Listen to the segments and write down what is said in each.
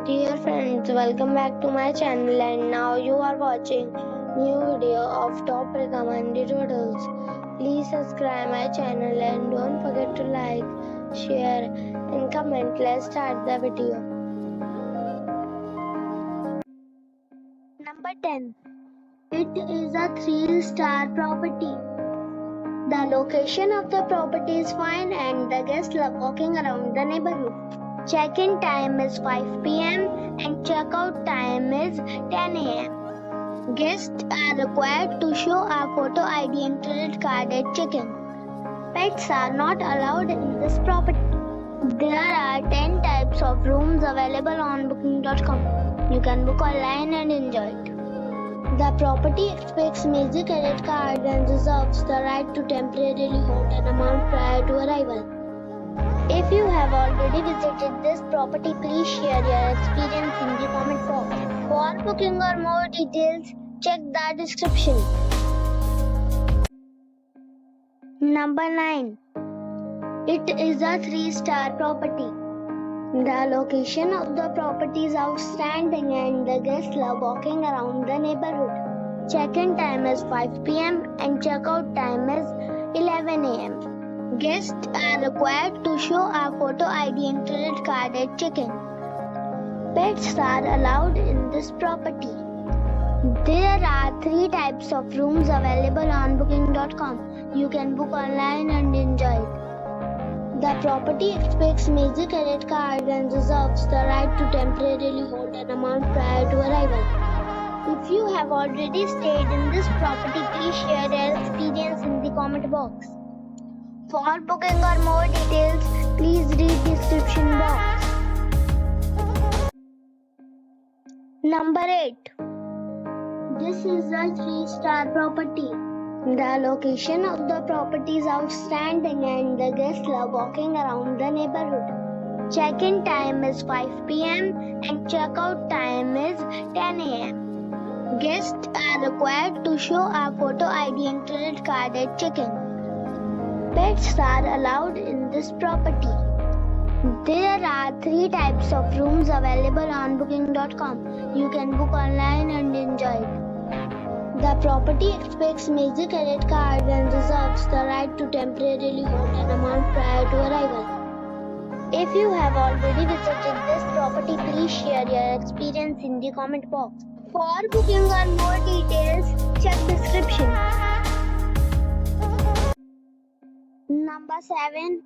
Dear friends, welcome back to my channel and now you are watching new video of top recommended hotels. Please subscribe my channel and don't forget to like, share and comment. Let's start the video. Number 10. It is a 3-star property. The location of the property is fine and the guests love walking around the neighborhood. Check-in time is 5 p.m. and check-out time is 10 a.m. Guests are required to show a photo ID and credit card at check-in. Pets are not allowed in this property. There are 10 types of rooms available on booking.com. You can book online and enjoy it. The property expects major credit card and reserves the right to temporarily hold an amount prior to arrival. If you have already visited this property, please share your experience in the comment box. For booking or more details, check the description. Number 9. It is a 3-star property. The location of the property is outstanding and the guests love walking around the neighborhood. Check-in time is 5 p.m. and check-out time is 11 a.m. Guests are required to show a photo ID and credit card at check-in. Pets are allowed in this property. There are 3 types of rooms available on booking.com. You can book online and enjoy it. The property expects major credit card and reserves the right to temporarily hold an amount prior to arrival. If you have already stayed in this property, please share your experience in the comment box. For booking or more details, please read description box. Number 8. This is a 3-star property. The location of the property is outstanding and the guests love walking around the neighborhood. Check-in time is 5 p.m. and check-out time is 10 a.m. Guests are required to show a photo ID and credit card at check-in. Pets are allowed in this property. There are 3 types of rooms available on booking.com. You can book online and enjoy it. The property expects major credit card and reserves the right to temporarily hold an amount prior to arrival. If you have already visited this property, please share your experience in the comment box. For booking or more details, check description. Number 7.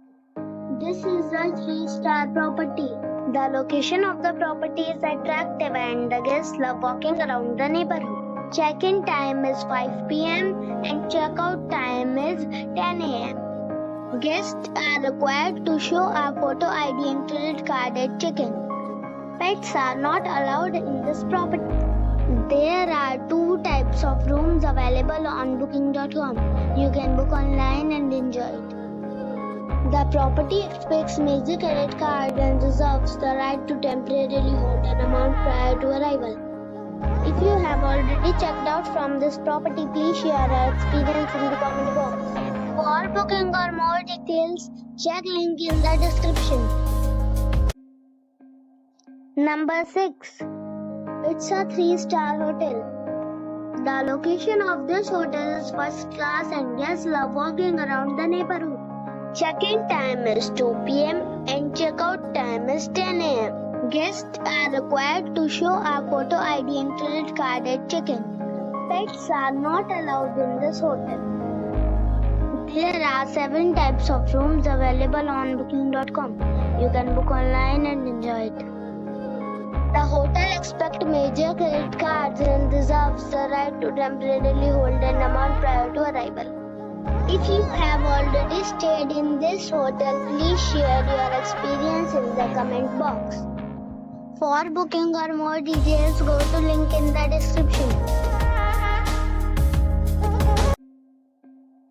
This is a 3-star property. The location of the property is attractive and the guests love walking around the neighborhood. Check-in time is 5 p.m. and check-out time is 10 a.m. Guests are required to show a photo ID and credit card at check-in. Pets are not allowed in this property. There are 2 types of rooms available on booking.com. You can book online and enjoy it. The property expects major credit card and reserves the right to temporarily hold an amount prior to arrival. If you have already checked out from this property, please share your experience in the comment box. For booking or more details, check link in the description. Number 6. It's a 3-star hotel. The location of this hotel is first class and guests love walking around the neighborhood. Check-in time is 2 p.m. and check-out time is 10 a.m. Guests are required to show a photo ID and credit card at check-in. Pets are not allowed in this hotel. There are 7 types of rooms available on booking.com. You can book online and enjoy it. The hotel expects major credit cards and reserves the right to temporarily hold an amount prior to arrival. If you have already stayed in this hotel, please share your experience in the comment box. For booking or more details, go to link in the description.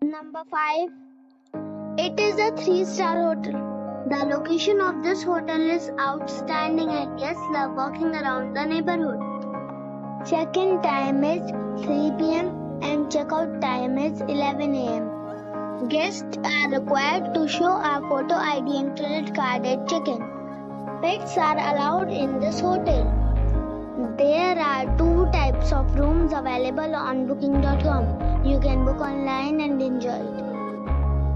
Number 5. It is a 3-star hotel. The location of this hotel is outstanding and guests love walking around the neighborhood. Check-in time is 3 p.m. and check-out time is 11 a.m. Guests are required to show a photo ID and credit card at check-in. Pets are allowed in this hotel. There are 2 types of rooms available on booking.com. You can book online and enjoy it.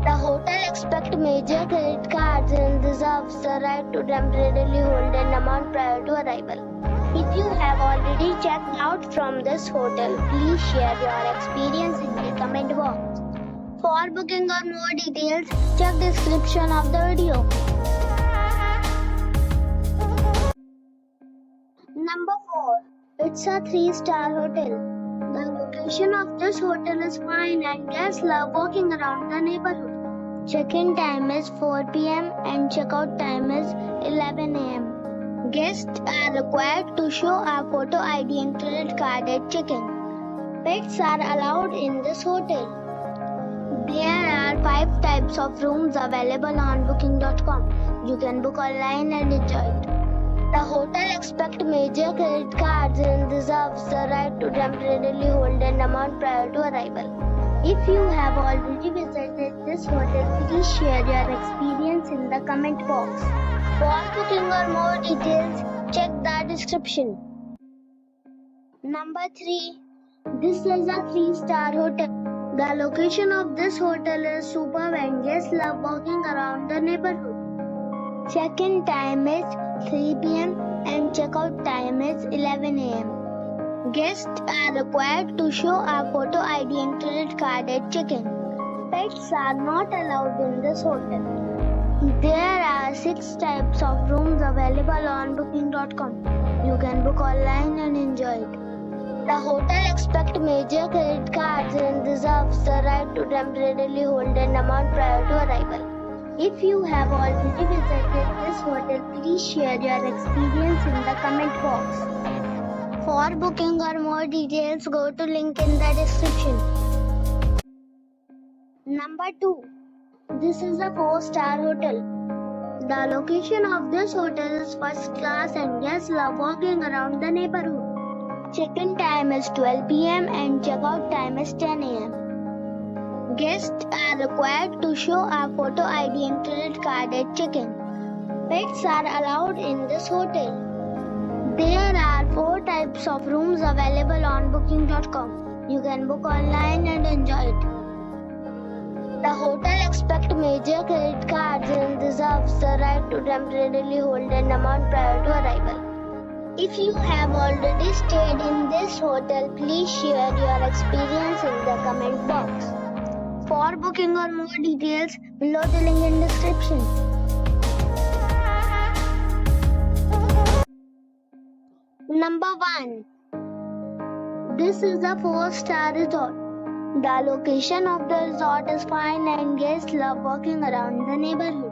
The hotel accepts major credit cards and reserves the right to temporarily hold an amount prior to arrival. If you have already checked out from this hotel, please share your experience in the comment box. For booking or more details, check description of the video. Number 4. It's a 3-star hotel. The location of this hotel is fine and guests love walking around the neighborhood. Check-in time is 4 p.m. and check-out time is 11 a.m. Guests are required to show a photo ID and credit card at check-in. Pets are allowed in this hotel. There are 5 types of rooms available on booking.com. You can book online and enjoy it. The hotel accepts major credit cards and reserves the right to temporarily hold an amount prior to arrival. If you have already visited this hotel, please share your experience in the comment box. For booking or more details, check the description. Number 3. This is a 3-star hotel. The location of this hotel is superb and guests love walking around the neighborhood. Check-in time is 3 p.m. and check-out time is 11 a.m. Guests are required to show a photo ID and credit card at check-in. Pets are not allowed in this hotel. There are 6 types of rooms available on booking.com. You can book online and enjoy it. The hotel accepts major credit cards and reserves the right to temporarily hold an amount prior to arrival. If you have already visited this hotel, please share your experience in the comment box. For booking or more details, go to link in the description. Number 2. This is a 4-star hotel. The location of this hotel is first class and guests love walking around the neighborhood. Check-in time is 12 p.m. and check-out time is 10 a.m. Guests are required to show a photo ID and credit card at check-in. Pets are allowed in this hotel. There are 4 types of rooms available on booking.com. You can book online and enjoy it. The hotel accepts major credit cards and reserves the right to temporarily hold an amount prior to arrival. If you have already stayed in this hotel, please share your experience in the comment box. For booking or more details, below the link in description. Number 1. This is a 4-star resort. The location of the resort is fine and guests love walking around the neighborhood.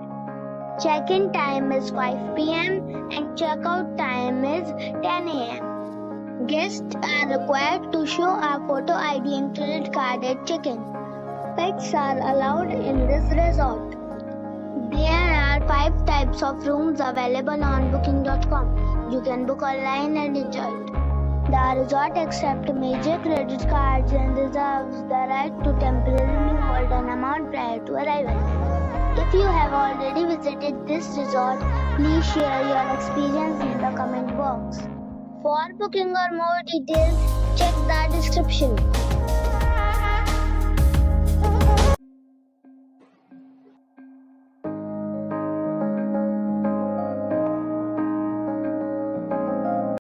Check-in time is 5 p.m. and check-out time is 10 a.m. Guests are required to show a photo ID and credit card at check-in. Pets are allowed in this resort. There are 5 types of rooms available on booking.com. You can book online and enjoy it. The resort accepts major credit cards and reserves the right to temporarily hold an amount prior to arrival. If you have already visited this resort, please share your experience in the comment box. For booking or more details, check the description.